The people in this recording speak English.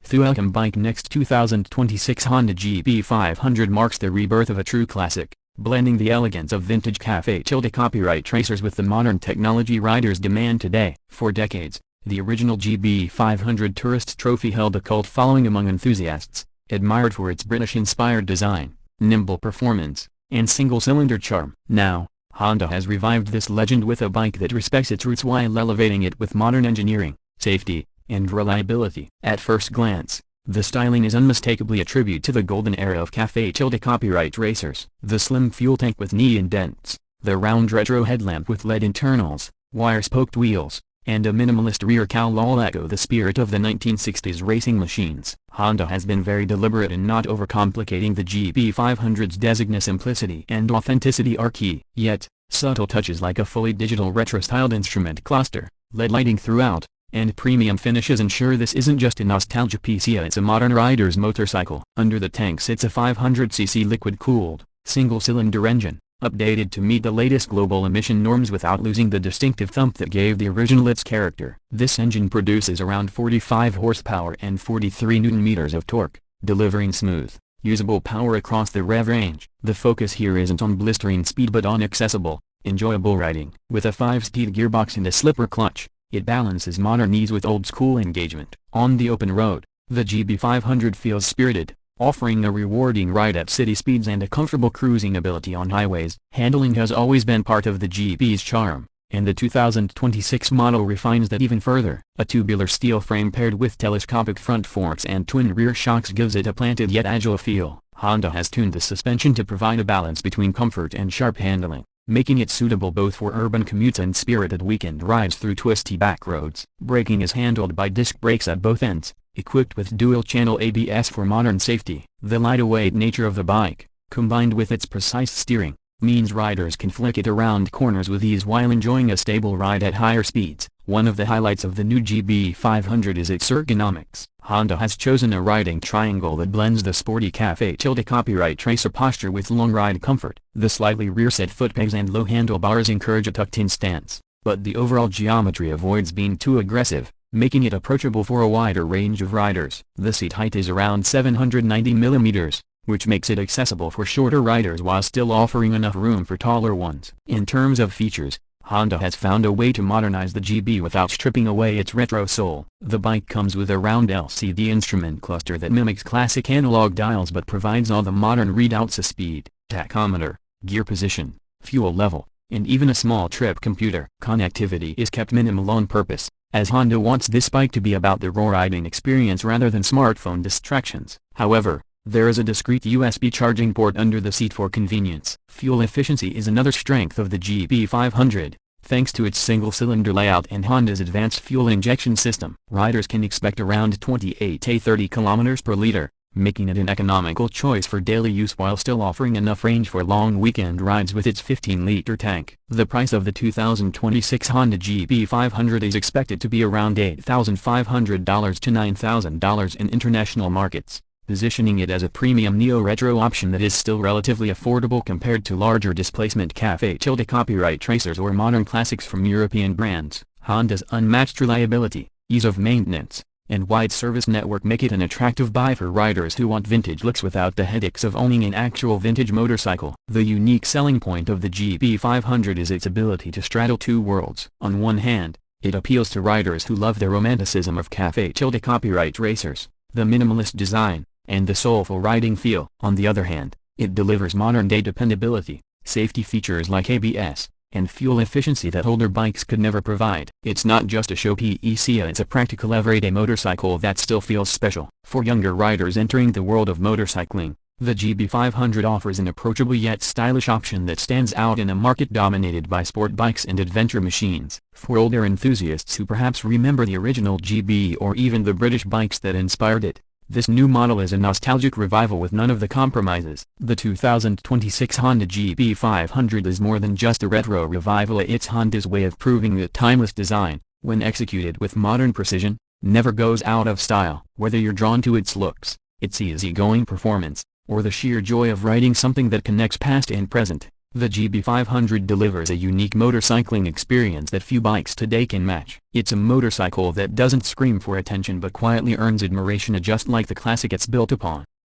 The welcome bike next 2026 Honda GB500 marks the rebirth of a true classic, blending the elegance of vintage Café copyright racers with the modern technology riders demand today. For decades, the original GB500 Tourist Trophy held a cult following among enthusiasts, admired for its British-inspired design, nimble performance, and single-cylinder charm. Now, Honda has revived this legend with a bike that respects its roots while elevating it with modern engineering, safety, and reliability. At first glance, the styling is unmistakably a tribute to the golden era of Café copyright racers. The slim fuel tank with knee indents, the round retro headlamp with LED internals, wire-spoked wheels, and a minimalist rear cowl all echo the spirit of the 1960s racing machines. Honda has been very deliberate in not overcomplicating the GB500's designated simplicity and authenticity are key. Yet, subtle touches like a fully digital retro-styled instrument cluster, LED lighting throughout, and premium finishes ensure this isn't just a nostalgia piece, it's a modern rider's motorcycle. Under the tank sits a 500cc liquid-cooled, single-cylinder engine, updated to meet the latest global emission norms without losing the distinctive thump that gave the original its character. This engine produces around 45 horsepower and 43 Nm of torque, delivering smooth, usable power across the rev range. The focus here isn't on blistering speed but on accessible, enjoyable riding. With a 5-speed gearbox and a slipper clutch, it balances modern ease with old-school engagement. On the open road, the GB500 feels spirited, offering a rewarding ride at city speeds and a comfortable cruising ability on highways. Handling has always been part of the GB's charm, and the 2026 model refines that even further. A tubular steel frame paired with telescopic front forks and twin rear shocks gives it a planted yet agile feel. Honda has tuned the suspension to provide a balance between comfort and sharp handling, making it suitable both for urban commutes and spirited weekend rides through twisty back roads. Braking is handled by disc brakes at both ends, equipped with dual-channel ABS for modern safety. The lightweight nature of the bike, combined with its precise steering, means riders can flick it around corners with ease while enjoying a stable ride at higher speeds. One of the highlights of the new GB500 is its ergonomics. Honda has chosen a riding triangle that blends the sporty Café copyright racer posture with long ride comfort. The slightly rear-set footpegs and low handlebars encourage a tucked-in stance, but the overall geometry avoids being too aggressive, making it approachable for a wider range of riders. The seat height is around 790 mm, which makes it accessible for shorter riders while still offering enough room for taller ones. In terms of features, Honda has found a way to modernize the GB without stripping away its retro soul. The bike comes with a round LCD instrument cluster that mimics classic analog dials but provides all the modern readouts of speed, tachometer, gear position, fuel level, and even a small trip computer. Connectivity is kept minimal on purpose, as Honda wants this bike to be about the raw riding experience rather than smartphone distractions. However, there is a discrete USB charging port under the seat for convenience. Fuel efficiency is another strength of the GB500, thanks to its single-cylinder layout and Honda's advanced fuel injection system. Riders can expect around 28 to 30 km per liter, making it an economical choice for daily use while still offering enough range for long weekend rides with its 15-liter tank. The price of the 2026 Honda GB500 is expected to be around $8,500 to $9,000 in international markets, positioning it as a premium neo-retro option that is still relatively affordable compared to larger displacement Café copyright racers or modern classics from European brands. Honda's unmatched reliability, ease of maintenance, and wide service network make it an attractive buy for riders who want vintage looks without the headaches of owning an actual vintage motorcycle. The unique selling point of the GB500 is its ability to straddle two worlds. On one hand, it appeals to riders who love the romanticism of Café copyright racers, the minimalist design, and the soulful riding feel. On the other hand, it delivers modern-day dependability, safety features like ABS, and fuel efficiency that older bikes could never provide. It's not just a show piece, it's a practical everyday motorcycle that still feels special. For younger riders entering the world of motorcycling, the GB500 offers an approachable yet stylish option that stands out in a market dominated by sport bikes and adventure machines. For older enthusiasts who perhaps remember the original GB or even the British bikes that inspired it, this new model is a nostalgic revival with none of the compromises. The 2026 Honda GB500 is more than just a retro revival, it's Honda's way of proving that timeless design, when executed with modern precision, never goes out of style. Whether you're drawn to its looks, its easygoing performance, or the sheer joy of riding something that connects past and present, The GB500 delivers a unique motorcycling experience that few bikes today can match. It's a motorcycle that doesn't scream for attention but quietly earns admiration just like the classic it's built upon.